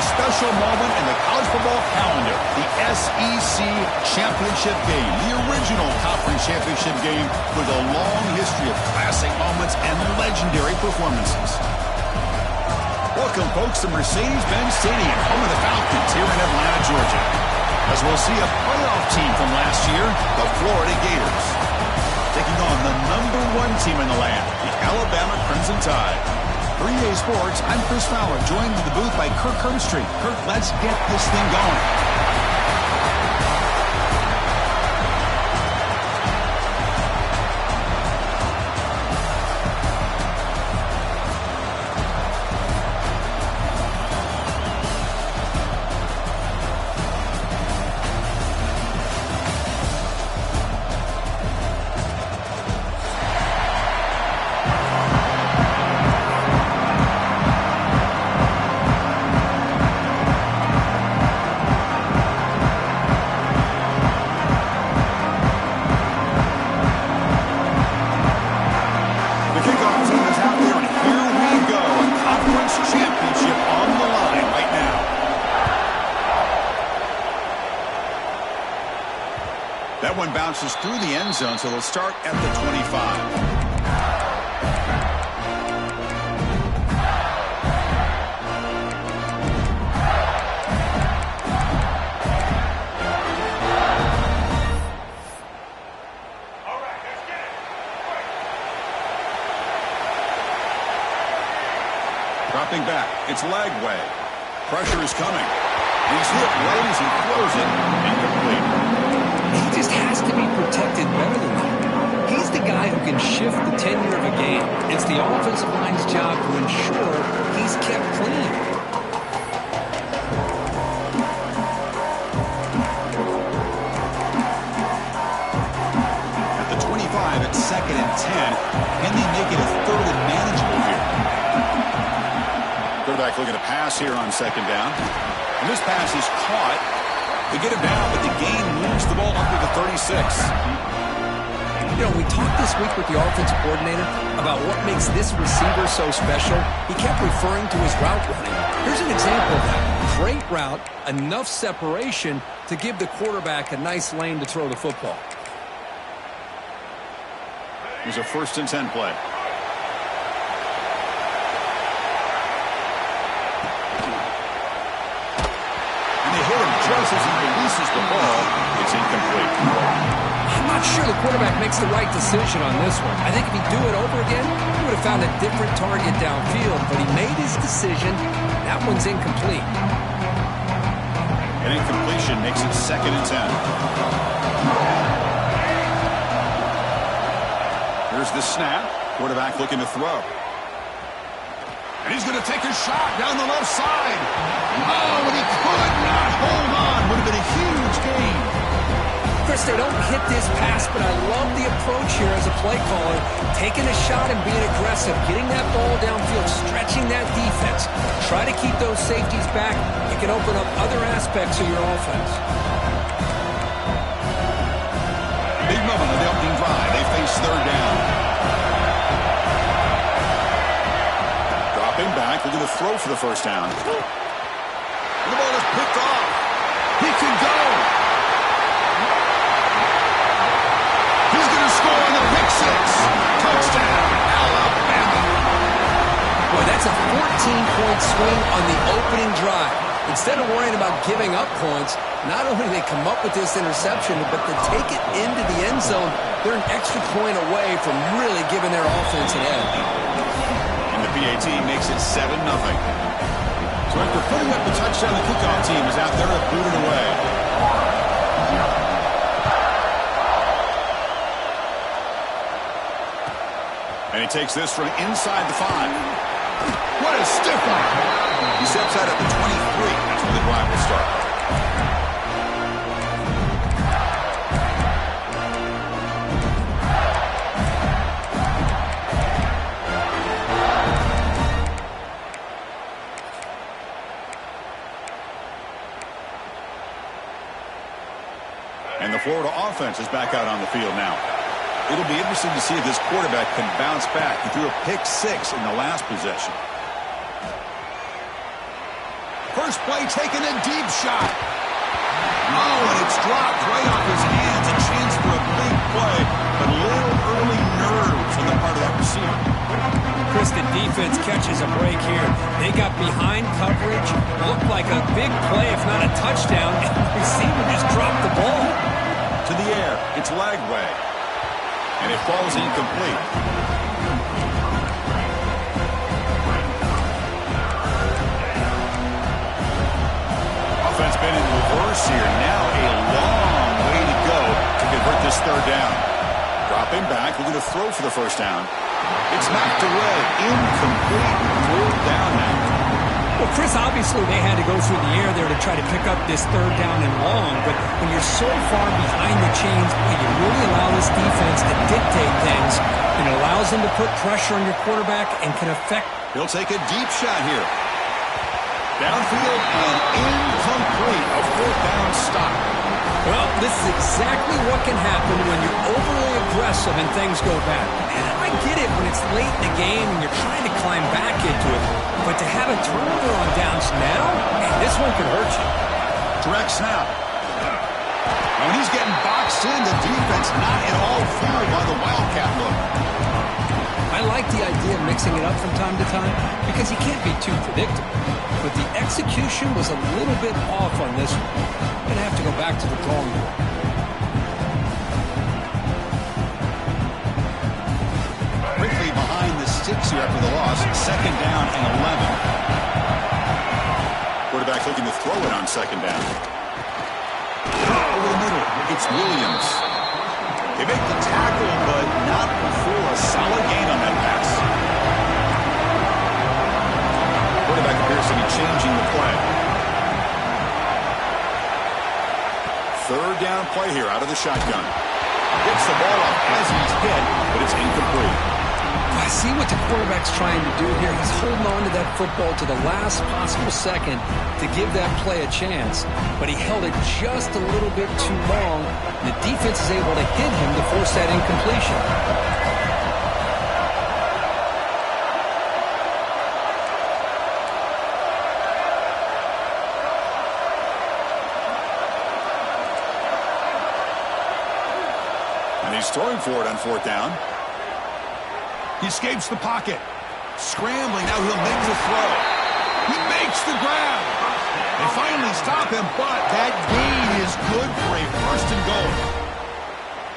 special moment in the college football calendar, the SEC Championship game, the original conference championship game with a long history of classic moments and legendary performances. Welcome, folks, to Mercedes-Benz Stadium, home of the Falcons here in Atlanta, Georgia, as we'll see a playoff team from last year, the Florida Gators, taking on the #1 team in the land, the Alabama Crimson Tide. For EA Sports, I'm Chris Fowler, joined in the booth by Kirk Herbstreit. Kirk, let's get this thing going. That one bounces through the end zone, so they'll start at the 25. Dropping back, it's Lagway. Pressure is coming. He's hit right as he throws it. Incomplete. He just has to be protected better than that. He's the guy who can shift the tenure of a game. It's the offensive line's job to ensure he's kept clean. At the 25, it's 2nd and 10. Can they make it a 3rd and manageable here? Quarterback looking to pass here on 2nd down. And this pass is caught. They get him down, but the game moves the ball up to the 36. You know, we talked this week with the offensive coordinator about what makes this receiver so special. He kept referring to his route running. Here's an example of that. Great route, enough separation to give the quarterback a nice lane to throw the football. Here's a 1st and 10 play. Just as he releases the ball, it's incomplete. I'm not sure the quarterback makes the right decision on this one. I think if he'd do it over again, he would have found a different target downfield, but he made his decision. That one's incomplete. An incompletion makes it 2nd and 10. Here's the snap. Quarterback looking to throw. And he's going to take a shot down the left side. Oh, and he could not hold on. Would have been a huge gain. Chris, they don't hit this pass, but I love the approach here as a play caller. Taking a shot and being aggressive, getting that ball downfield, stretching that defense. Try to keep those safeties back. It can open up other aspects of your offense. Big moment on the opening drive. They face 3rd down. Back, looking to throw for the 1st down. And the ball is picked off. He can go. He's going to score on the pick 6. Touchdown, Alabama. Boy, that's a 14-point swing on the opening drive. Instead of worrying about giving up points, not only do they come up with this interception, but to take it into the end zone, they're an extra point away from really giving their offense an edge. PAT makes it 7-0. So after putting up the touchdown, the kickoff team is out there to boot it away. And he takes this from inside the 5. What a stiff one! He steps out at the 23. That's where the drive will start. And the Florida offense is back out on the field now. It'll be interesting to see if this quarterback can bounce back. He threw a pick 6 in the last possession. First play taking a deep shot. Oh, and it's dropped right off his hands. A chance for a big play, but a little early nerves on the part of that receiver. Chris, the defense catches a break here. They got behind coverage, looked like a big play, if not a touchdown, and the receiver just dropped the ball. To the air, it's Lagway, and it falls incomplete. Offense been in reverse here. Now a long way to go to convert this third down. Dropping back, looking to throw for the first down. It's knocked away. Incomplete. Third down now. Well, Chris, obviously they had to go through the air there to try to pick up this third down and long, but when you're so far behind the chains, you really allow this defense to dictate things. It allows them to put pressure on your quarterback and can affect. He'll take a deep shot here. Downfield and incomplete. A fourth down stop. Well, this is exactly what can happen when you're overly aggressive and things go bad. And I get it when it's late in the game and you're trying to climb back into it. But to have a turnover on downs now, man, this one could hurt you. Direct snap. When he's getting boxed in, the defense not at all fooled by the Wildcat look. I like the idea of mixing it up from time to time because you can't be too predictable. But the execution was a little bit off on this one. Going to have to go back to the drawing board. Quickly behind the sticks here after the loss. Second down and 11. Quarterback looking to throw it on second down. Over the middle, it's Williams. They make the tackle, but not before a solid gain on that pass. Quarterback appears to be changing the play. Third down play here out of the shotgun. Gets the ball up as he's hit, but it's incomplete. I see what the quarterback's trying to do here. He's holding on to that football to the last possible second to give that play a chance. But he held it just a little bit too long. The defense is able to hit him to force that incompletion. He's throwing for it on fourth down. He escapes the pocket. Scrambling, now he'll make the throw. He makes the grab. They finally stop him, but that gain is good for a first and goal.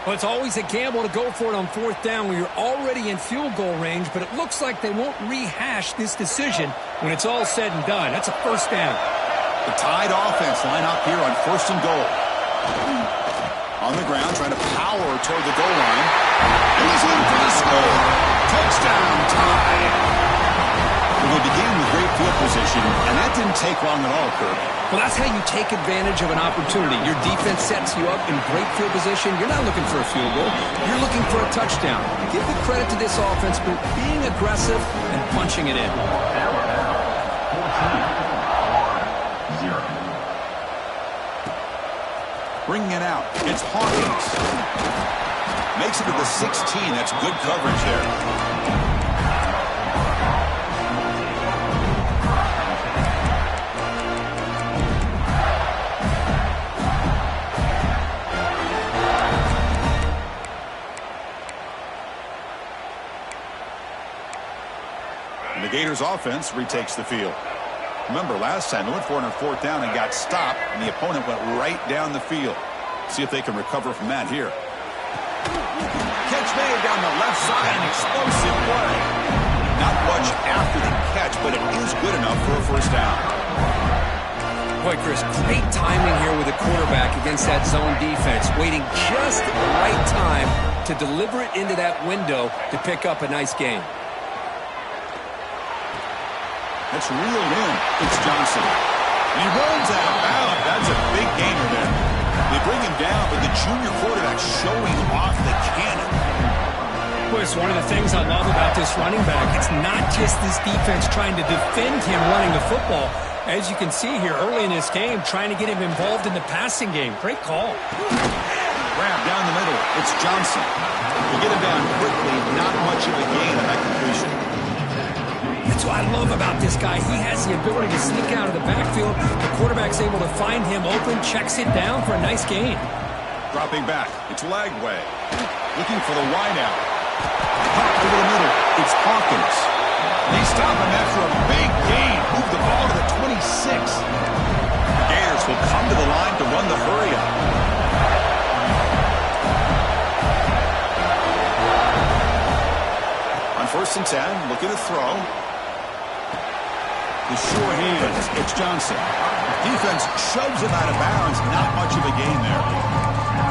Well, it's always a gamble to go for it on fourth down when you're already in field goal range, but it looks like they won't rehash this decision when it's all said and done. That's a first down. The Tide offense line up here on first and goal. On the ground, trying to power toward the goal line. And he's in for the score. Touchdown, Tide. Well, they began with great field position, and that didn't take long at all, Kirk. Well, that's how you take advantage of an opportunity. Your defense sets you up in great field position. You're not looking for a field goal. You're looking for a touchdown. Give the credit to this offense for being aggressive and punching it in. Bringing it out. It's Hawkins. Makes it to the 16. That's good coverage there. And the Gators offense retakes the field. Remember, last time they went for it on fourth down and got stopped, and the opponent went right down the field. See if they can recover from that here. Catch made down the left side, an explosive play. Not much after the catch, but it is good enough for a first down. Boy, Chris, great timing here with the quarterback against that zone defense, waiting just at the right time to deliver it into that window to pick up a nice gain. That's reeled in. It's Johnson. And he runs out of bounds. That's a big gainer there. They bring him down, but the junior quarterback showing off the cannon. Boy, it's one of the things I love about this running back. It's not just this defense trying to defend him running the football. As you can see here early in this game, trying to get him involved in the passing game. Great call. Grab down the middle. It's Johnson. They get him down quickly. Not much of a gain on that completion. That's what I love about this guy. He has the ability to sneak out of the backfield. The quarterback's able to find him open, checks it down for a nice gain. Dropping back. It's Lagway. Looking for the wideout. Pop over the middle. It's Hawkins. They stop him after a big gain. Move the ball to the 26. Gators will come to the line to run the hurry up. On 1st and 10, looking to throw. The sure hands. It's Johnson. Defense shoves him out of bounds. Not much of a gain there.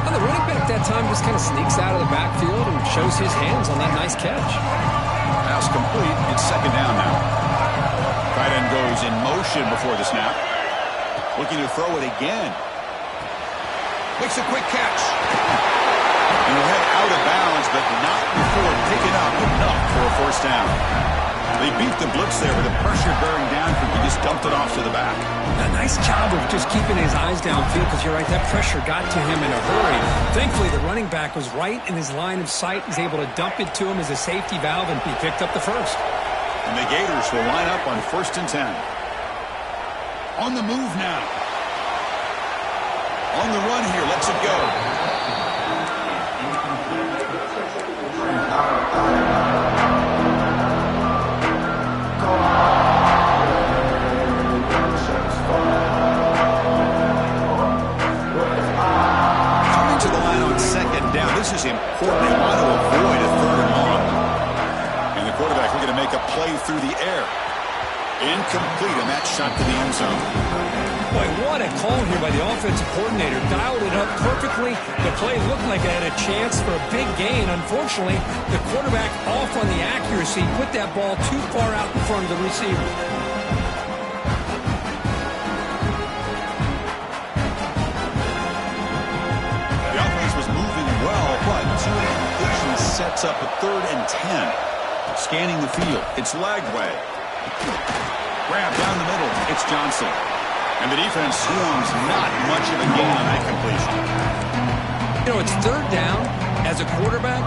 Well, the running back that time just kind of sneaks out of the backfield and shows his hands on that nice catch. Pass complete. It's 2nd down now. Tight end goes in motion before the snap. Looking to throw it again. Makes a quick catch. And he'll head out of bounds, but not before picking up enough for a 1st down. They beat the blitz there with the pressure bearing down. He just dumped it off to the back. A nice job of just keeping his eyes downfield because you're right, that pressure got to him in a hurry. Thankfully, the running back was right in his line of sight. He's able to dump it to him as a safety valve, and he picked up the 1st. And the Gators will line up on 1st and 10. On the move now. On the run here. Let's it go. Coming to the line on 2nd down. This is important. They want to avoid a 3rd and long. And the quarterback looking to make a play through the air. Incomplete, and that shot to the end zone. Boy, what a call here by the offensive coordinator. Dialed it up perfectly. The play looked like it had a chance for a big gain. Unfortunately, the quarterback off on the accuracy, put that ball too far out in front of the receiver. The offense was moving well, but 2 incompletions sets up a 3rd and 10. Scanning the field, it's Lagway. Grab down the middle, it's Johnson. And the defense swarms, not much of a gain on that completion. You know, it's 3rd down. As a quarterback,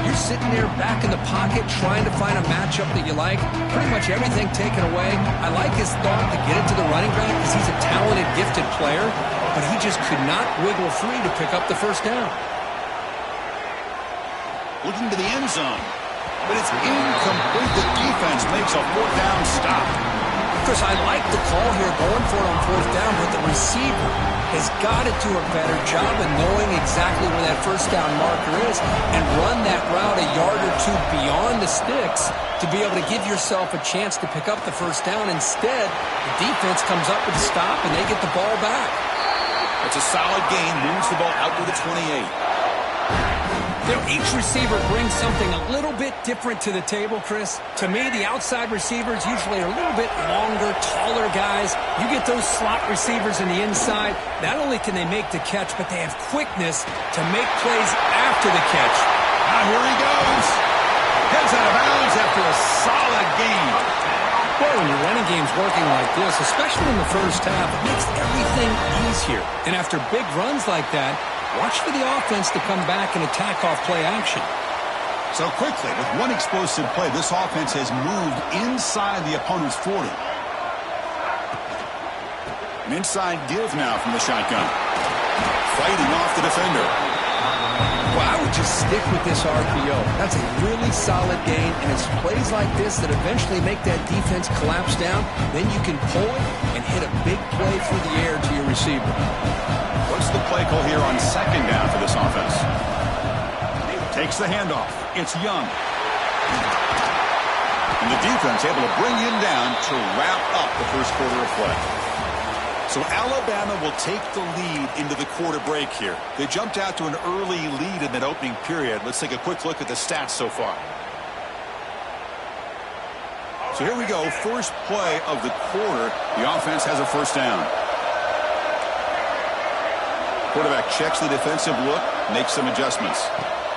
you're sitting there back in the pocket trying to find a matchup that you like. Pretty much everything taken away. I like his thought to get it to the running back because he's a talented, gifted player, but he just could not wiggle free to pick up the 1st down. Looking to the end zone, but it's incomplete. The defense makes a 4th down stop. Chris, I like the call here going for it on 4th down, but the receiver has got to do a better job of knowing exactly where that 1st down marker is and run that route a yard or 2 beyond the sticks to be able to give yourself a chance to pick up the 1st down. Instead, the defense comes up with a stop and they get the ball back. It's a solid gain, moves the ball out to the 28. You know, each receiver brings something a little bit different to the table, Chris. To me, the outside receivers usually are a little bit longer, taller guys. You get those slot receivers in the inside, not only can they make the catch, but they have quickness to make plays after the catch. Now here he goes. Heads out of bounds after a solid gain. Well, when your running game's working like this, especially in the 1st half, it makes everything easier. And after big runs like that, watch for the offense to come back and attack off play action. So quickly, with one explosive play, this offense has moved inside the opponent's 40. An inside give now from the shotgun. Fighting off the defender. Well, I would just stick with this RPO. That's a really solid gain, and it's plays like this that eventually make that defense collapse down. Then you can pull it and hit a big play through the air to your receiver. What's the play call here on 2nd down for this offense? Takes the handoff. It's Young. And the defense able to bring him down to wrap up the 1st quarter of play. So Alabama will take the lead into the quarter break here. They jumped out to an early lead in that opening period. Let's take a quick look at the stats so far. So here we go. First play of the quarter. The offense has a 1st down. Quarterback checks the defensive look, makes some adjustments.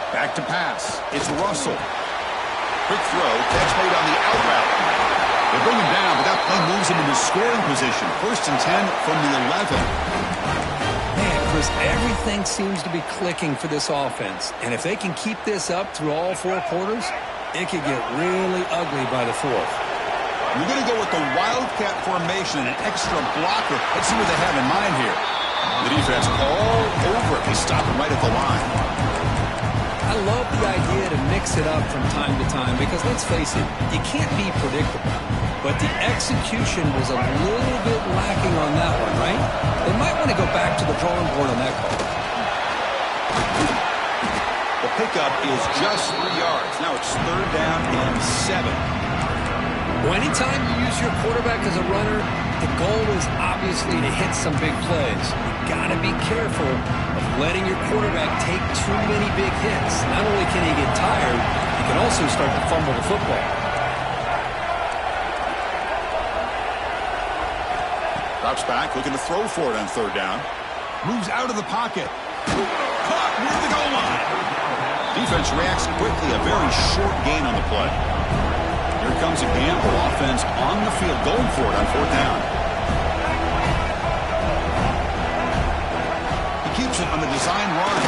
Back to pass. It's Russell. Quick throw. Catch made on the out route. They bring him down, but that play moves him into scoring position. 1st and 10 from the 11. Man, Chris, everything seems to be clicking for this offense. And if they can keep this up through all 4 quarters, it could get really ugly by the 4th. You're going to go with the Wildcat formation and an extra blocker. Let's see what they have in mind here. The defense all over it. They stop it right at the line. I love the idea to mix it up from time to time because, let's face it, you can't be predictable. But the execution was a little bit lacking on that one, right? They might want to go back to the drawing board on that call. The pickup is just 3 yards. Now it's 3rd down and 7. Well, anytime you use your quarterback as a runner, the goal is obviously to hit some big plays. You got to be careful of letting your quarterback take too many big hits. Not only can he get tired, he can also start to fumble the football. Drops back, looking to throw for it on 3rd down. Moves out of the pocket. Caught near the goal line. Defense reacts quickly. A very short gain on the play. Here comes a gamble. Offense on the field going for it on 4th down. He keeps it on the design run.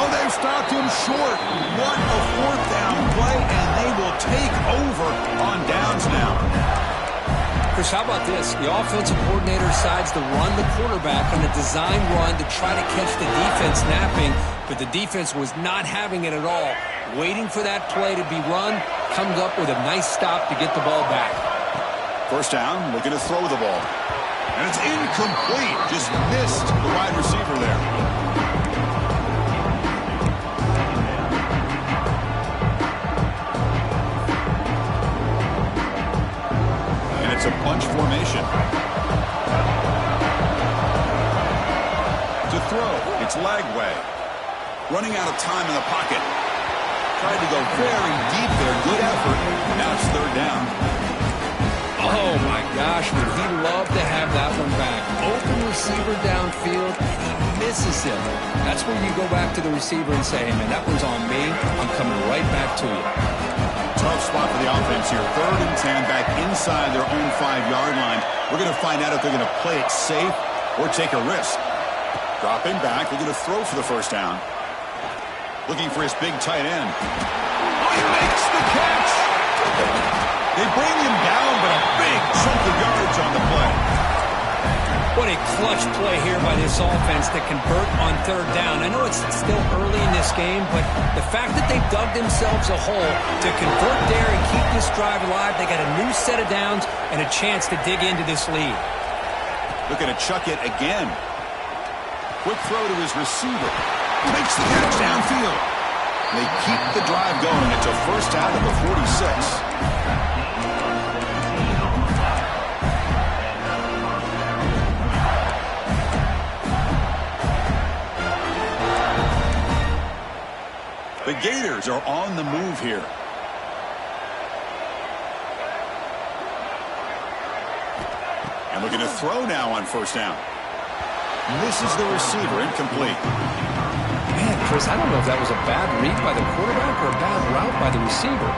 Oh, they've stopped him short. What a 4th down play, and they will take over on downs now. Chris, how about this? The offensive coordinator decides to run the quarterback on a design run to try to catch the defense napping, but the defense was not having it at all. Waiting for that play to be run, comes up with a nice stop to get the ball back. 1st down, looking to throw the ball. And it's incomplete. Just missed the wide receiver there. It's a bunch formation. To throw, it's Lagway. Running out of time in the pocket. Tried to go very deep there. Good effort. Now it's 3rd down. Oh, my gosh. Would he love to have that one back. Open receiver downfield, and he misses him. That's where you go back to the receiver and say, hey, man, that one's on me. I'm coming right back to you. Tough spot for the offense here. 3rd and 10 back inside their own 5-yard line. We're going to find out if they're going to play it safe or take a risk. Dropping back. They're going to throw for the 1st down. Looking for his big tight end. Oh, he makes the catch. They bring him down, but a big chunk of yards on the play. What a clutch play here by this offense to convert on 3rd down. I know it's still early in this game, but the fact that they've dug themselves a hole to convert there and keep this drive alive, they got a new set of downs and a chance to dig into this lead. Looking to chuck it again. Quick throw to his receiver. Makes the catch downfield. They keep the drive going. It's a 1st out of the 46. The Gators are on the move here. And looking to throw now on 1st down. Misses the receiver, incomplete. Man, Chris, I don't know if that was a bad read by the quarterback or a bad route by the receiver.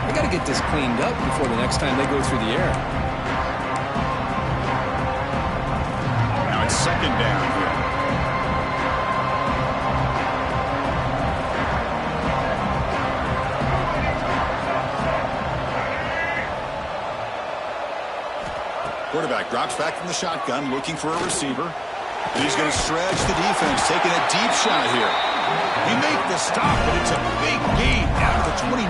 They got to get this cleaned up before the next time they go through the air. Now it's 2nd down here. Quarterback drops back from the shotgun, looking for a receiver. And he's going to stretch the defense, taking a deep shot here. He makes the stop, but it's a big gain down to the 29.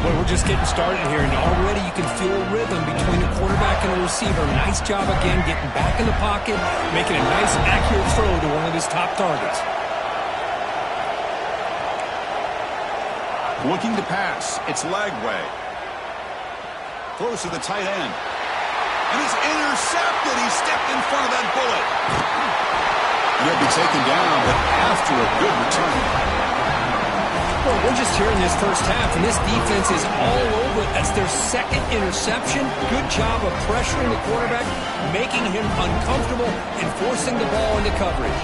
Boy, we're just getting started here, and already you can feel a rhythm between the quarterback and the receiver. Nice job again getting back in the pocket, making a nice, accurate throw to one of his top targets. Looking to pass. It's Lagway. Throws to the tight end. And it's intercepted. He stepped in front of that bullet. And he'll be taken down, but after a good return. Well, we're just here in this 1st half, and this defense is all over it. That's their 2nd interception. Good job of pressuring the quarterback, making him uncomfortable, and forcing the ball into coverage.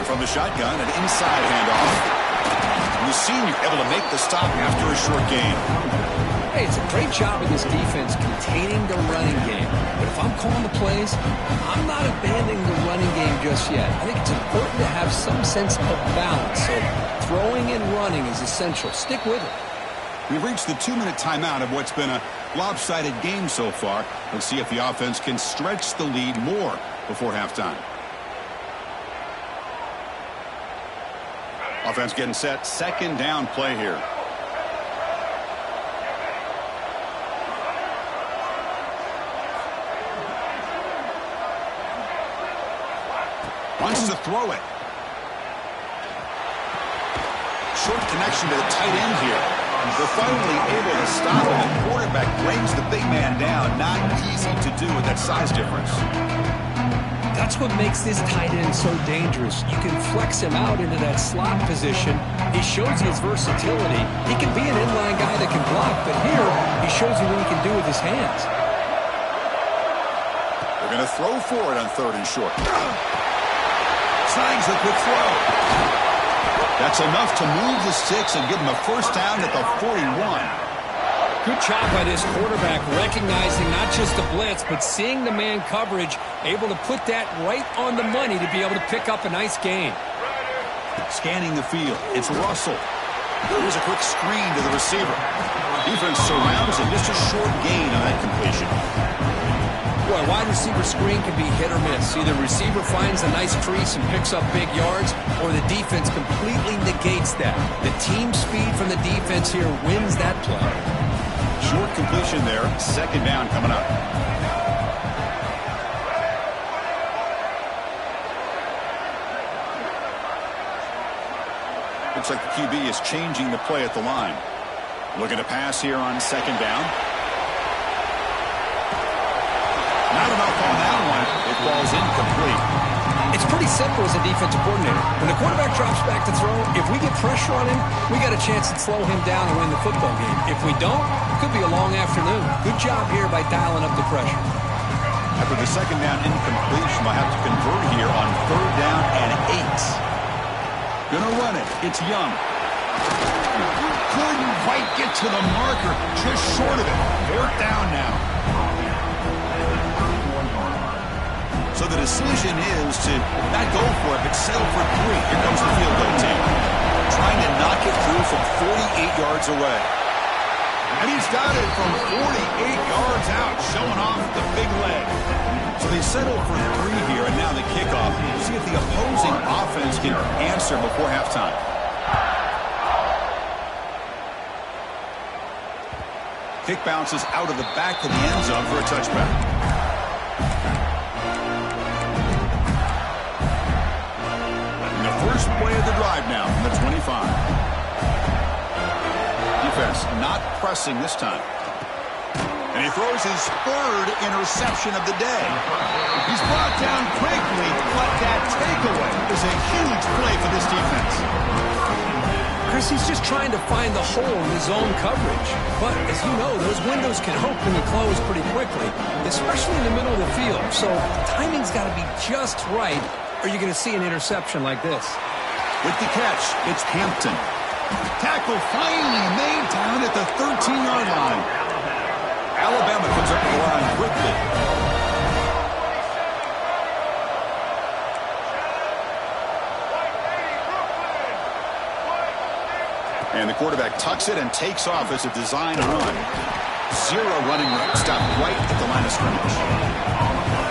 From the shotgun, an inside handoff. And the senior able to make the stop after a short gain. Hey, it's a great job of this defense containing the running game. But if I'm calling the plays, I'm not abandoning the running game just yet. I think it's important to have some sense of balance. So throwing and running is essential. Stick with it. We've reached the 2-minute timeout of what's been a lopsided game so far. Let's see if the offense can stretch the lead more before halftime. Offense getting set. Second down play here. Wants to throw it. Short connection to the tight end here. They're finally able to stop him. The quarterback brings the big man down. Not easy to do with that size difference. That's what makes this tight end so dangerous. You can flex him out into that slot position. He shows his versatility. He can be an inline guy that can block, but here he shows you what he can do with his hands. They're going to throw for it on 3rd and short. Snags a quick throw. That's enough to move the sticks and give him a first down at the 41. Good job by this quarterback recognizing not just the blitz, but seeing the man coverage, able to put that right on the money to be able to pick up a nice gain. Scanning the field. It's Russell. Here's a quick screen to the receiver. Defense surrounds him. Just a short gain on that completion. Boy, wide receiver screen can be hit or miss. Either receiver finds a nice crease and picks up big yards, or the defense completely negates that. The team speed from the defense here wins that play. Short completion there. Second down coming up. Looks like the QB is changing the play at the line. Looking to pass here on second down. Not enough on that one. It falls incomplete. It's pretty simple as a defensive coordinator. When the quarterback drops back to throw, if we get pressure on him, we got a chance to slow him down and win the football game. If we don't, it could be a long afternoon. Good job here by dialing up the pressure. After the second down incompletion, they'll have to convert here on 3rd down and 8. Gonna run it. It's Young. Couldn't quite get to the marker. Just short of it. 4th down now. So the decision is to not go for it, but settle for 3. Here comes the field goal team. Trying to knock it through from 48 yards away. And he's got it from 48 yards out, showing off the big leg. So they settle for 3 here, and now the kickoff. See if the opposing offense can answer before halftime. Kick bounces out of the back of the end zone for a touchback. First play of the drive now from the 25. Defense not pressing this time. And he throws his 3rd interception of the day. He's brought down quickly, but that takeaway is a huge play for this defense. Chris, he's just trying to find the hole in his own coverage. But as you know, those windows can open and close pretty quickly, especially in the middle of the field. So the timing's got to be just right, or you're going to see an interception like this. With the catch, it's Hampton. Tackle finally made down at the 13-yard line. Alabama comes up the line quickly. And the quarterback tucks it and takes off as a design run. 0 running room. Stopped right at the line of scrimmage.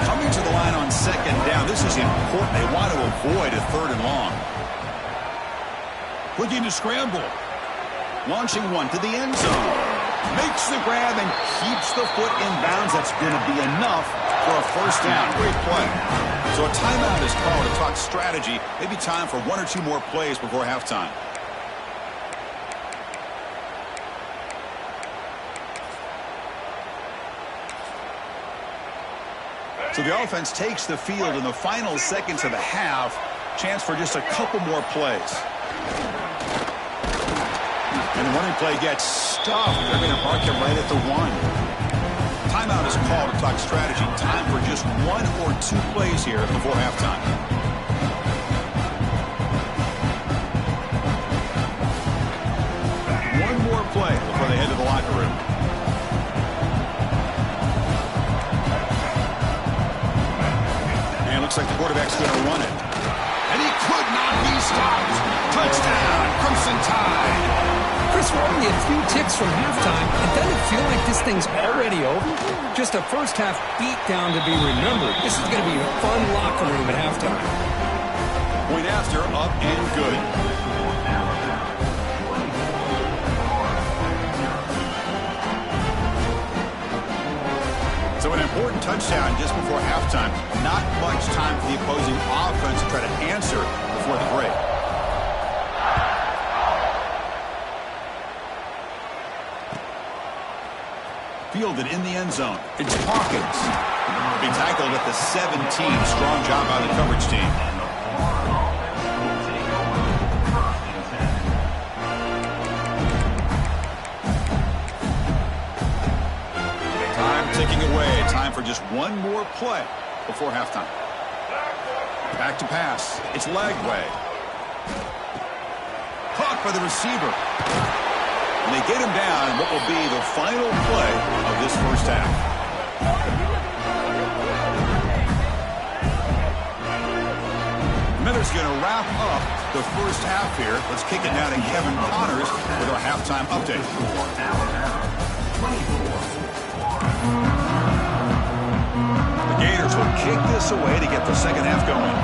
Coming to the line on second down. This is important. They want to avoid a 3rd and long. Looking to scramble. Launching one to the end zone. Makes the grab and keeps the foot in bounds. That's going to be enough for a first down. Great play. So a timeout is called to talk strategy. Maybe time for 1 or 2 more plays before halftime. So the offense takes the field in the final seconds of the half. Chance for just a couple more plays. And the running play gets stuffed. They're going to mark him right at the 1. Timeout is called to talk strategy. Time for just 1 or 2 plays here before halftime. One more play before they head to the locker room. Looks like the quarterback's going to run it. And he could not be stopped. Touchdown, Crimson Tide. Chris, we're only a few ticks from halftime. It doesn't feel like this thing's already over. Just a first-half beatdown to be remembered. This is going to be a fun locker room at halftime. Point after, up and good. So an important touchdown just before halftime. Not much time for the opposing offense to try to answer before the break. Fielded in the end zone. It's Hawkins. Be tackled at the 17. Strong job by the coverage team. Ticking away. Time for just one more play before halftime. Back to pass. It's Lagway. Caught by the receiver. And they get him down in what will be the final play of this first half. Miller's going to wrap up the first half here. Let's kick it now to Kevin Connors with our halftime update. The Gators will kick this away to get the second half going.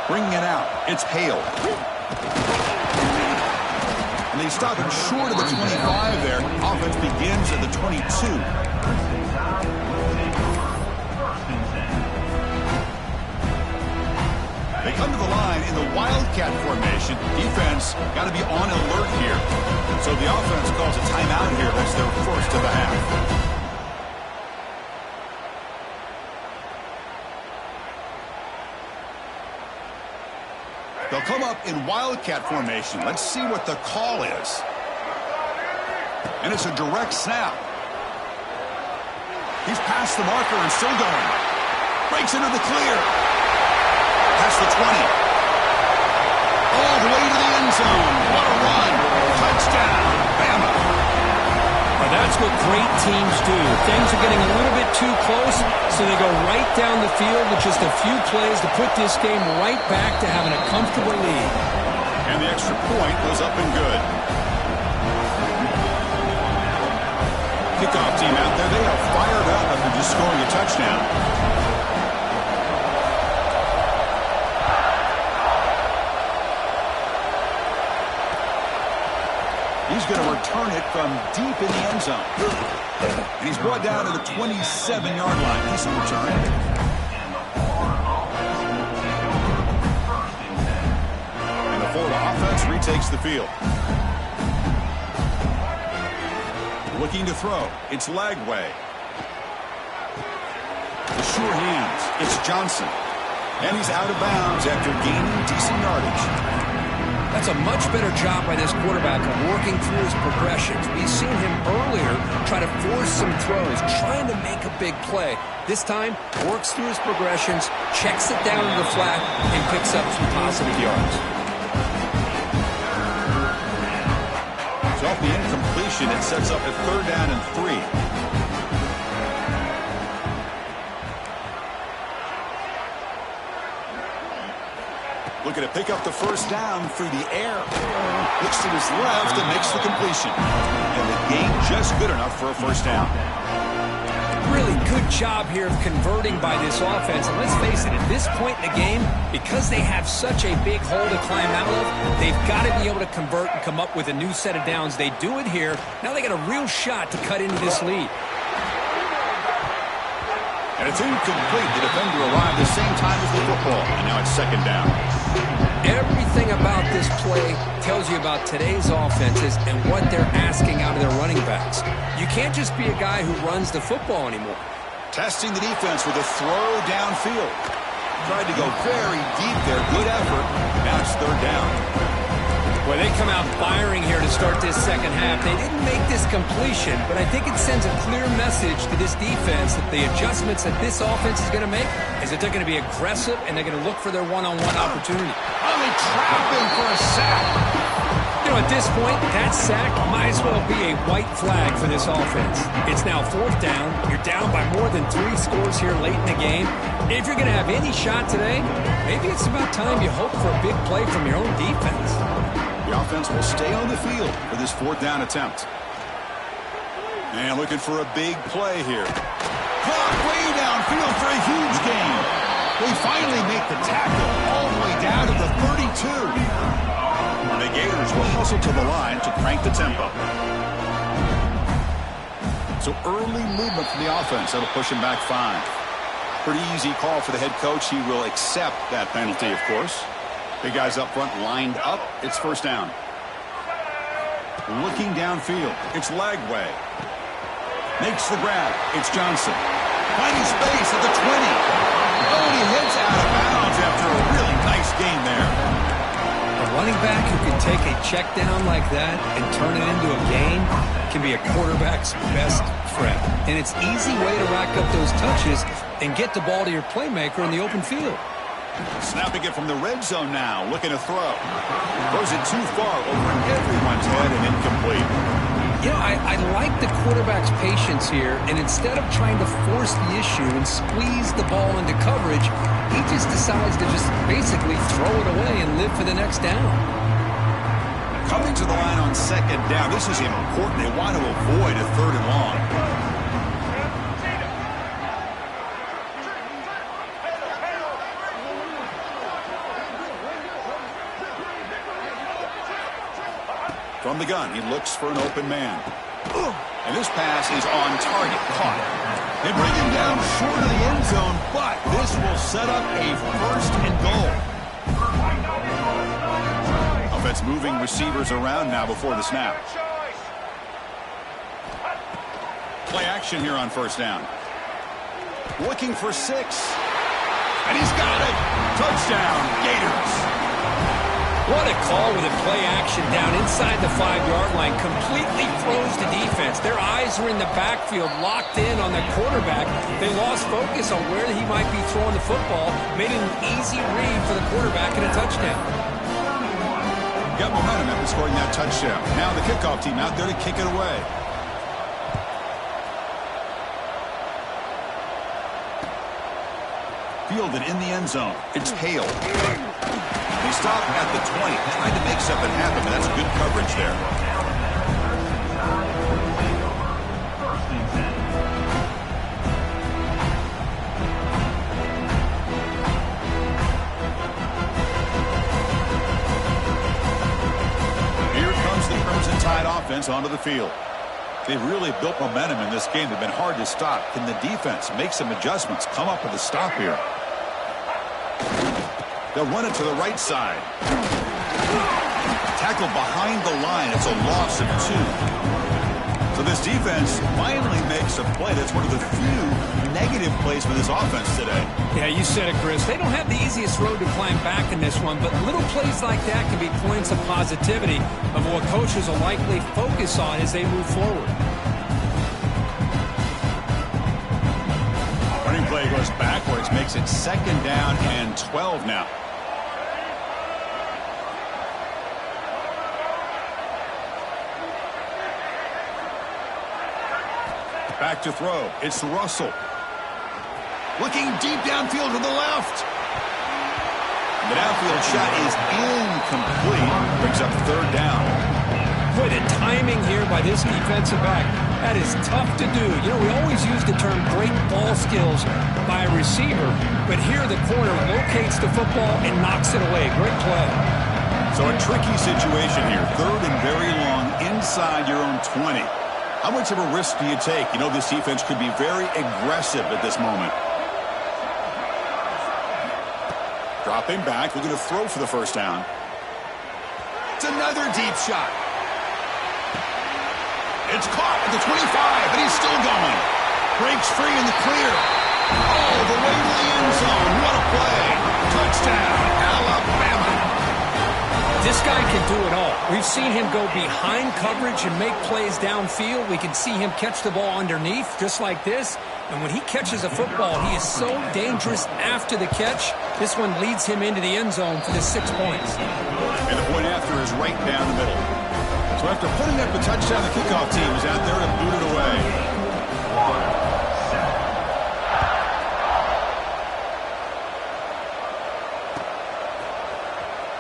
Bringing it out, it's Hale. And they stop him short of the 25 there. Offense begins at the 22. They come to the line in the Wildcat formation. Defense got to be on alert here. So the offense calls a timeout here. That's their first of the half. They'll come up in Wildcat formation. Let's see what the call is. And it's a direct snap. He's past the marker and still going. Breaks into the clear. Past the 20. All the way to the end zone. What a run. Touchdown, Bama. Well, that's what great teams do. Things are getting a little bit too close, so they go right down the field with just a few plays to put this game right back to having a comfortable lead. And the extra point goes up and good. Kickoff team out there. They are fired up after just scoring a touchdown. He's going to return it from deep in the end zone. And he's brought down to the 27-yard line. Decent return. And the Florida offense retakes the field. Looking to throw. It's Lagway. The sure hands. It's Johnson. And he's out of bounds after gaining decent yardage. That's a much better job by this quarterback of working through his progressions. We've seen him earlier try to force some throws, trying to make a big play. This time, works through his progressions, checks it down to the flat, and picks up some positive yards. So off the incompletion, it sets up a 3rd down and 3. Looking to pick up the first down through the air. Looks to his left and makes the completion. And the gain just good enough for a first down. Really good job here of converting by this offense. And let's face it, at this point in the game, because they have such a big hole to climb out of, they've got to be able to convert and come up with a new set of downs. They do it here. Now they got a real shot to cut into this lead. And it's incomplete. The defender arrived the same time as the football. And now it's 2nd down. Everything about this play tells you about today's offenses and what they're asking out of their running backs. You can't just be a guy who runs the football anymore. Testing the defense with a throw downfield. Tried to go very deep there. Good effort. Now it's 3rd down. Well, they come out firing here to start this second half. They didn't make this completion, but I think it sends a clear message to this defense that the adjustments that this offense is going to make is that they're going to be aggressive and they're going to look for their one-on-one opportunity. Oh, they trap him for a sack. You know, at this point, that sack might as well be a white flag for this offense. It's now 4th down. You're down by more than 3 scores here late in the game. If you're going to have any shot today, maybe it's about time you hope for a big play from your own defense. The offense will stay on the field for this 4th down attempt. And looking for a big play here. Clock way downfield for a huge gain. They finally make the tackle all the way down to the 32. The Gators will hustle to the line to crank the tempo. So early movement from the offense. That'll push him back 5. Pretty easy call for the head coach. He will accept that penalty, of course. Big guys up front lined up. It's 1st down. Looking downfield. It's Lagway. Makes the grab. It's Johnson. Finding space at the 20. Oh, he hits out of bounds after a really nice gain there. A running back who can take a check down like that and turn it into a gain can be a quarterback's best friend. And it's an easy way to rack up those touches and get the ball to your playmaker in the open field. Snapping it from the red zone now, looking to throw. Throws it too far over everyone's head and incomplete. You know, I like the quarterback's patience here, and instead of trying to force the issue and squeeze the ball into coverage, he just decides to just basically throw it away and live for the next down. Coming to the line on 2nd down, this is important. They want to avoid a 3rd and long. From the gun, he looks for an open man. And this pass is on target, caught. They bring him down short of the end zone, but this will set up a 1st and goal. Offense moving receivers around now before the snap. Play action here on 1st down. Looking for 6. And he's got it. Touchdown, Gators. What a call with a play action down inside the 5-yard line. Completely throws the defense. Their eyes were in the backfield, locked in on the quarterback. They lost focus on where he might be throwing the football. Made it an easy read for the quarterback and a touchdown. Got momentum after scoring that touchdown. Now the kickoff team out there to kick it away. Fielded in the end zone. It's Hale. They stop at the 20, trying to make something happen, but that's good coverage there. Here comes the Crimson Tide offense onto the field. They've really built momentum in this game. They've been hard to stop. Can the defense make some adjustments, come up with a stop here? They'll run it to the right side. Tackle behind the line. It's a loss of 2. So this defense finally makes a play. That's one of the few negative plays for this offense today. Yeah, you said it, Chris. They don't have the easiest road to climb back in this one, but little plays like that can be points of positivity of what coaches will likely focus on as they move forward. Running play goes backwards, makes it 2nd down and 12 now. Back to throw. It's Russell. Looking deep downfield to the left. The downfield shot is incomplete. Brings up 3rd down. Boy, the timing here by this defensive back, that is tough to do. You know, we always use the term great ball skills by a receiver, but here the corner locates the football and knocks it away. Great play. So a tricky situation here. 3rd and very long inside your own 20. How much of a risk do you take? You know, this defense could be very aggressive at this moment. Dropping back, looking to throw for the 1st down. It's another deep shot. It's caught at the 25, and he's still going. Breaks free in the clear. Oh, the way to the end zone. What a play. Touchdown, Alabama. This guy can do it all. We've seen him go behind coverage and make plays downfield. We can see him catch the ball underneath, just like this. And when he catches a football, he is so dangerous after the catch. This one leads him into the end zone for the 6 points. And the point after is right down the middle. So after putting up the touchdown, the kickoff team is out there to boot it away.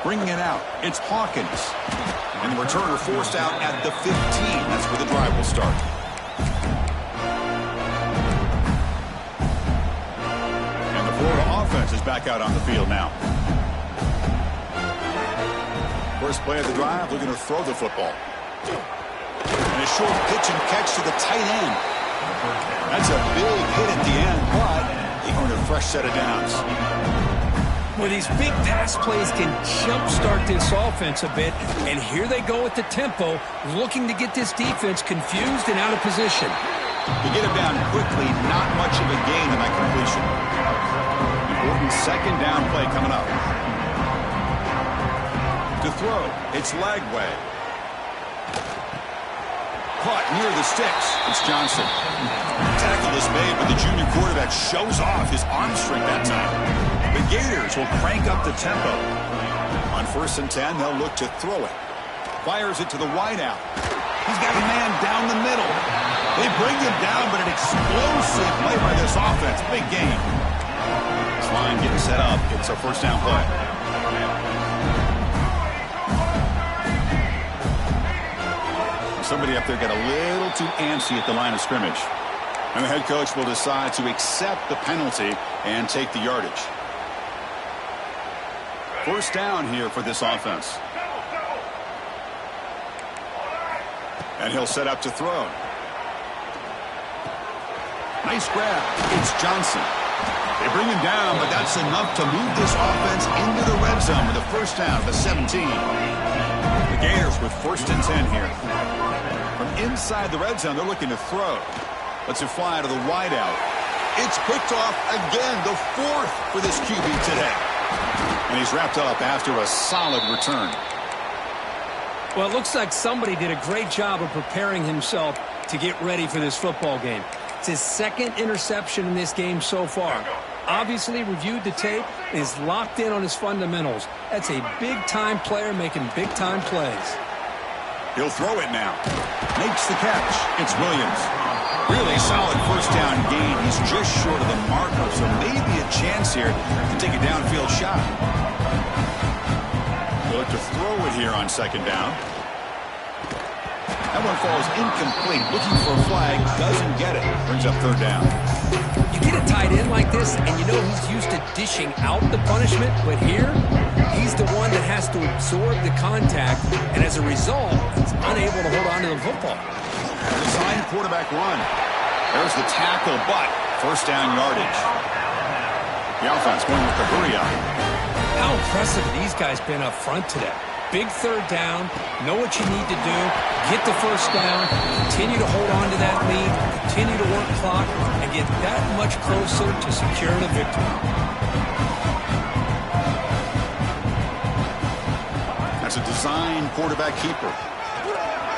Bringing it out, it's Hawkins. And the returner forced out at the 15. That's where the drive will start. And the Florida offense is back out on the field now. First play of the drive, looking to throw the football. And a short pitch and catch to the tight end. That's a big hit at the end, but he earned a fresh set of downs. Well, these big pass plays can jumpstart this offense a bit, and here they go with the tempo, looking to get this defense confused and out of position. To get him down quickly, not much of a gain in that completion. Important second down play coming up. To throw, it's Lagway. Caught near the sticks. It's Johnson. Tackle is made, but the junior quarterback shows off his arm strength that time. The Gators will crank up the tempo. On 1st and 10, they'll look to throw it. Fires it to the wideout. He's got a man down the middle. They bring him down, but an explosive play by this offense. Big game. This line getting set up. It's a first down play. Somebody up there got a little too antsy at the line of scrimmage. And the head coach will decide to accept the penalty and take the yardage. First down here for this offense. And he'll set up to throw. Nice grab. It's Johnson. They bring him down, but that's enough to move this offense into the red zone with a first down at the 17. The Gators with 1st and 10 here. From inside the red zone, they're looking to throw. Lets it fly to the wideout. It's picked off again, the 4th for this QB today. And he's wrapped up after a solid return. Well, it looks like somebody did a great job of preparing himself to get ready for this football game. It's his 2nd interception in this game so far. Obviously reviewed the tape and is locked in on his fundamentals. That's a big-time player making big-time plays. He'll throw it now. Makes the catch. It's Williams. Really solid first down gain. He's just short of the marker, so maybe a chance here to take a downfield shot. They'll look to throw it here on 2nd down. That one falls incomplete. Looking for a flag. Doesn't get it. Brings up 3rd down. You get a tight end like this, and you know he's used to dishing out the punishment, but here, he's the one that has to absorb the contact, and as a result, he's unable to hold on to the football. Design quarterback run. There's the tackle, but first down yardage. The offense going with the hurry up. How impressive have these guys been up front today? Big 3rd down, know what you need to do, get the first down, continue to hold on to that lead, continue to work clock, and get that much closer to securing a victory. That's a design quarterback keeper.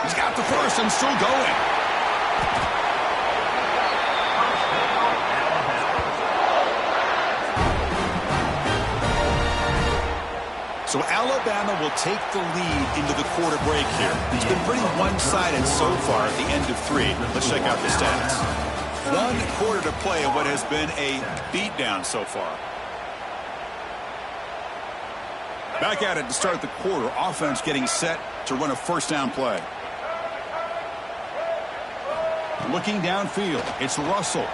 He's got the first and still going. So Alabama will take the lead into the quarter break here. It's been pretty one-sided so far at the end of 3. Let's check out the stats. 1 quarter to play in what has been a beatdown so far. Back at it to start the quarter. Offense getting set to run a first down play. Looking downfield, it's Russell.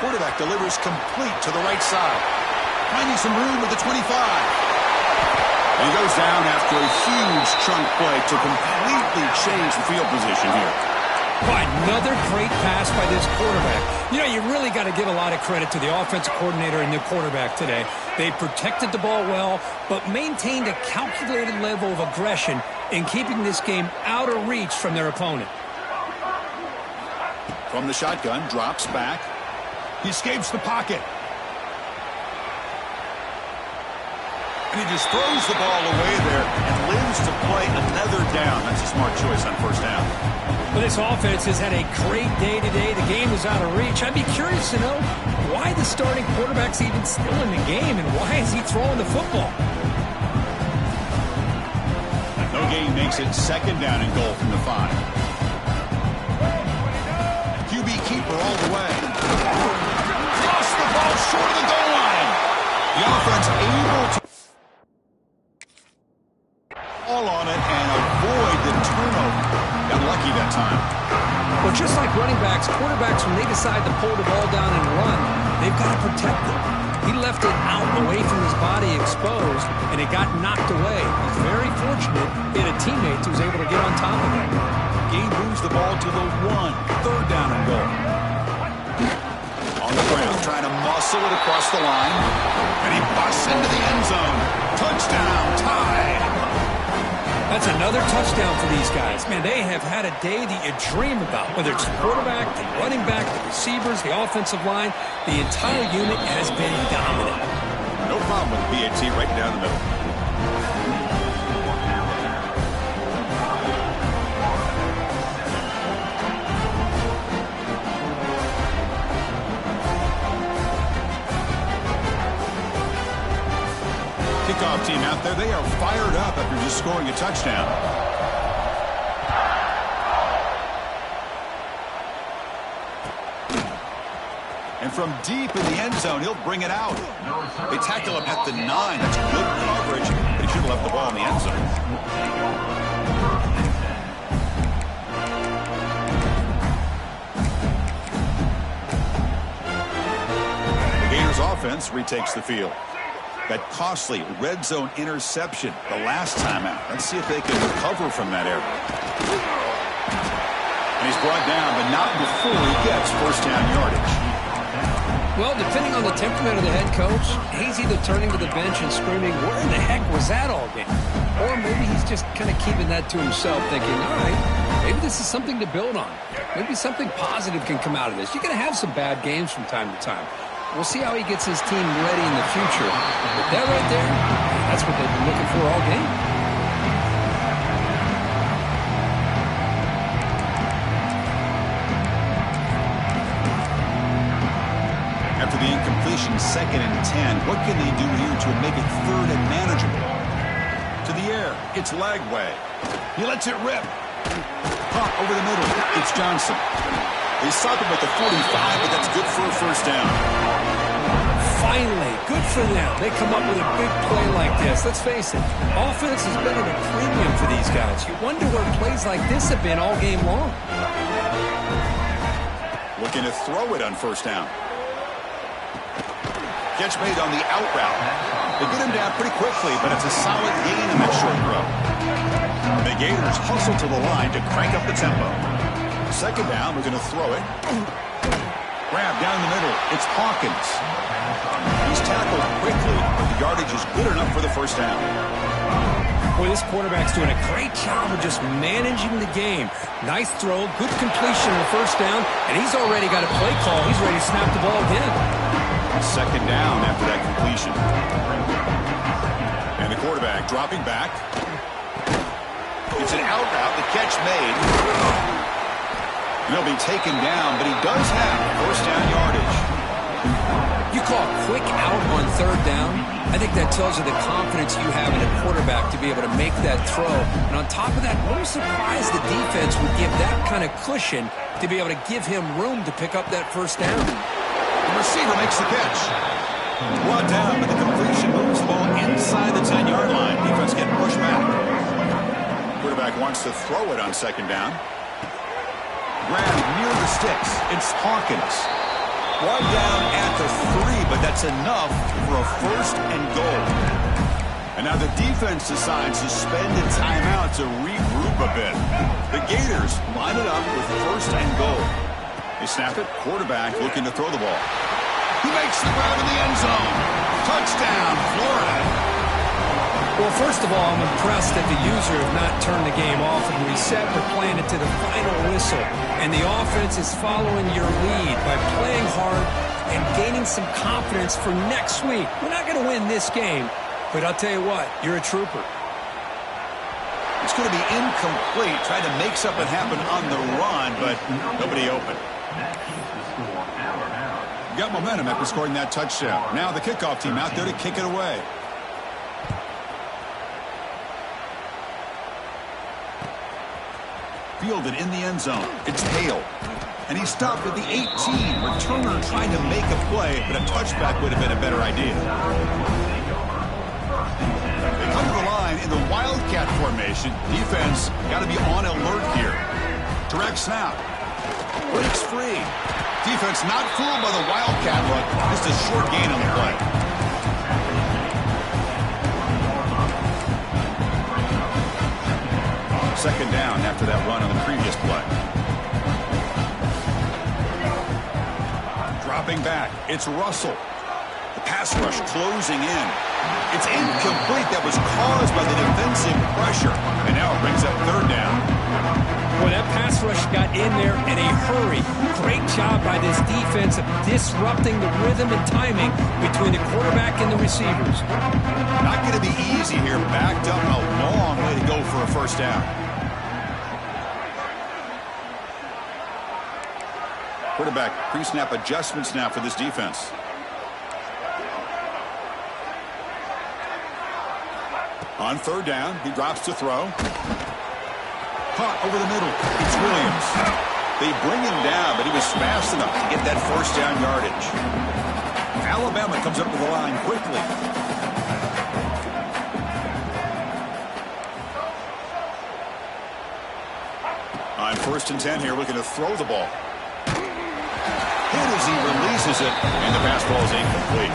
Quarterback delivers complete to the right side. Finding some room with the 25. And he goes down after a huge chunk play to completely change the field position here. Boy, another great pass by this quarterback. You know, you really got to give a lot of credit to the offensive coordinator and the quarterback today. They protected the ball well, but maintained a calculated level of aggression in keeping this game out of reach from their opponent. From the shotgun, drops back. He escapes the pocket. And he just throws the ball away there and lives to play another down. That's a smart choice on first down. Well, this offense has had a great day today. The game is out of reach. I'd be curious to know why the starting quarterback's even still in the game and why is he throwing the football? gain makes it 2nd down and goal from the 5. QB keeper all the way. Lost the ball short of the goal line. The offense able to all on it and avoid the turnover. Got lucky that time. Well, just like running backs, quarterbacks, when they decide to pull the ball down and run, they've got to protect it. He left it out away from his body exposed, and it got knocked away. He's very fortunate he had a teammate who was able to get on top of it. Gabe moves the ball to the 1. 3rd down and goal. On the ground, trying to muscle it across the line. And he busts into the end zone. Touchdown, tied. That's another touchdown for these guys. Man, they have had a day that you dream about. Whether it's the quarterback, the running back, the receivers, the offensive line, the entire unit has been dominant. No problem with the BAT right down the middle. Kickoff team out there, they are fired up after just scoring a touchdown. And from deep in the end zone, he'll bring it out. They tackle him at the 9. That's good coverage, but he should have left the ball in the end zone. The Gators offense retakes the field. That costly red zone interception the last time out. Let's see if they can recover from that error. And he's brought down, but not before he gets 1st down yardage. Well, depending on the temperament of the head coach, he's either turning to the bench and screaming, where in the heck was that all game? Or maybe he's just kind of keeping that to himself, thinking, all right, maybe this is something to build on. Maybe something positive can come out of this. You're going to have some bad games from time to time. We'll see how he gets his team ready in the future. But that right there, that's what they've been looking for all game. After the incompletion, 2nd and 10, what can they do here to make it 3rd and manageable? To the air, it's Lagway. He lets it rip. Caught over the middle, it's Johnson. They stop him at the 45, but that's good for a 1st down. Finally, good for them. They come up with a big play like this. Let's face it, offense has been at a premium for these guys. You wonder where plays like this have been all game long. Looking to throw it on 1st down. Catch made on the out route. They get him down pretty quickly, but it's a solid gain in that short throw. The Gators hustle to the line to crank up the tempo. 2nd down, we're going to throw it. Grab down the middle. It's Hawkins. He's tackled quickly, but the yardage is good enough for the 1st down. Boy, this quarterback's doing a great job of just managing the game. Nice throw, good completion on the 1st down, and he's already got a play call. He's ready to snap the ball again. 2nd down after that completion. And the quarterback dropping back. It's an out route. The catch made. And he'll be taken down, but he does have 1st down yardage. You call a quick out on 3rd down. I think that tells you the confidence you have in a quarterback to be able to make that throw. And on top of that, what a surprise the defense would give that kind of cushion to be able to give him room to pick up that 1st down. The receiver makes the catch. Brought down, but the completion moves the ball inside the 10-yard line. Defense getting pushed back. Quarterback wants to throw it on 2nd down. Grabbed near the sticks. It's Hawkins. Brought down at the 3, but that's enough for a 1st and goal. And now the defense decides to spend a timeout to regroup a bit. The Gators line it up with 1st and goal. They snap it. Quarterback looking to throw the ball. He makes the grab in the end zone. Touchdown, Florida. Well, first of all, I'm impressed that the user have not turned the game off and reset. We're playing it to the final whistle. And the offense is following your lead by playing hard and gaining some confidence for next week. We're not going to win this game, but I'll tell you what, you're a trooper. It's going to be incomplete. Tried to make something happen on the run, but nobody open. Got momentum after scoring that touchdown. Now the kickoff team out there to kick it away. fielded in the end zone. It's Hale. And he stopped at the 18. Returner trying to make a play, but a touchback would have been a better idea. They come to the line in the Wildcat formation. Defense got to be on alert here. Direct snap. Breaks free. Defense not fooled by the Wildcat look. Just a short gain on the play. Second down after that run on the previous play. Dropping back. It's Russell. The pass rush closing in. It's incomplete. That was caused by the defensive pressure. And now it brings up third down. Well, that pass rush got in there in a hurry. Great job by this defense of disrupting the rhythm and timing between the quarterback and the receivers. Not going to be easy here. Backed up, a long way to go for a first down. Quarterback pre-snap adjustments now for this defense. On third down, he drops to throw. Caught over the middle. It's Williams. They bring him down, but he was fast enough to get that first down yardage. Alabama comes up to the line quickly. On 1st and 10 here, looking to throw the ball. Hit as he releases it, and the pass ball is incomplete.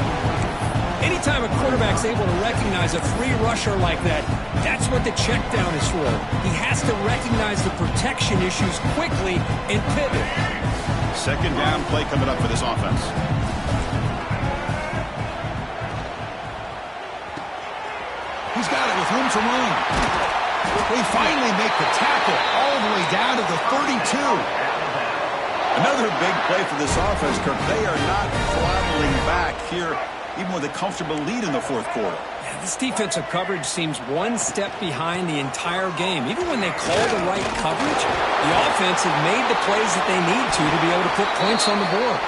Anytime a quarterback's able to recognize a free rusher like that, that's what the check down is for. He has to recognize the protection issues quickly and pivot. Second down play coming up for this offense. He's got it with room to run. They finally make the tackle all the way down to the 32. Another big play for this offense, Kirk. They are not throttling back here, even with a comfortable lead in the fourth quarter. Yeah, this defensive coverage seems one step behind the entire game. Even when they call the right coverage, the offense has made the plays that they need to be able to put points on the board.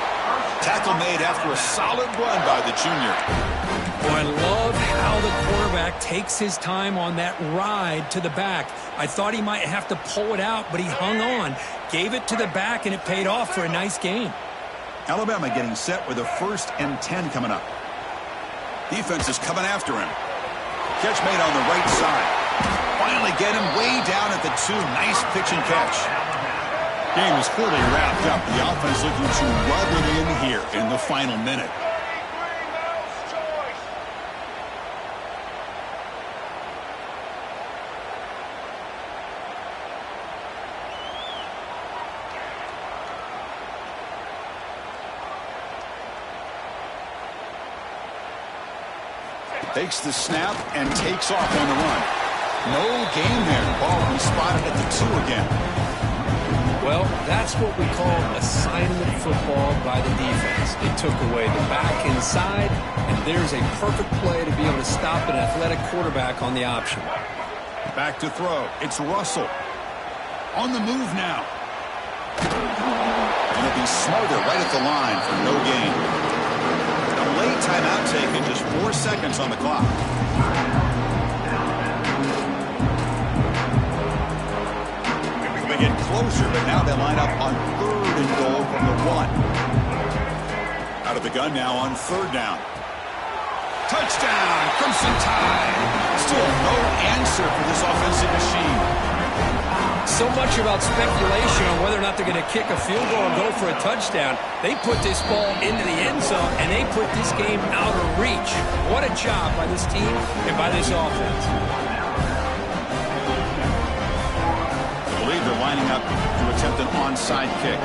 Tackle made after a solid run by the junior. Oh, I love how the quarterback takes his time on that ride to the back. I thought he might have to pull it out, but he hung on, gave it to the back, and it paid off for a nice gain. Alabama getting set with a 1st and 10 coming up. Defense is coming after him. Catch made on the right side. Finally get him way down at the 2. Nice pitch and catch. Game is fully wrapped up. The offense looking to rub it in here in the final minute. Takes the snap and takes off on the run. No gain there. Ball respotted at the 2 again. Well, that's what we call assignment football by the defense. They took away the back inside, and there's a perfect play to be able to stop an athletic quarterback on the option. Back to throw. It's Russell. On the move now. And he'll be smothered right at the line for no gain. Late timeout taken, just 4 seconds on the clock. They get closer, but now they line up on 3rd and goal from the 1. Out of the gun now on 3rd down. Touchdown, Crimson Tide. Still no answer for this offensive machine. So much about speculation on whether or not they're going to kick a field goal or go for a touchdown. They put this ball into the end zone, and they put this game out of reach. What a job by this team and by this offense. I believe they're lining up to attempt an onside kick.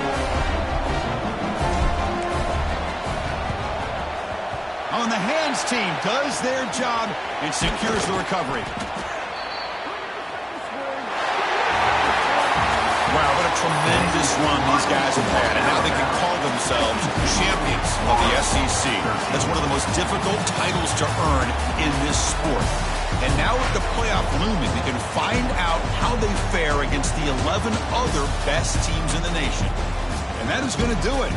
On the hands team does their job and secures the recovery. Wow, what a tremendous run these guys have had, and now they can call themselves champions of the SEC. That's one of the most difficult titles to earn in this sport. And now with the playoff looming, we can find out how they fare against the 11 other best teams in the nation. And that is going to do it.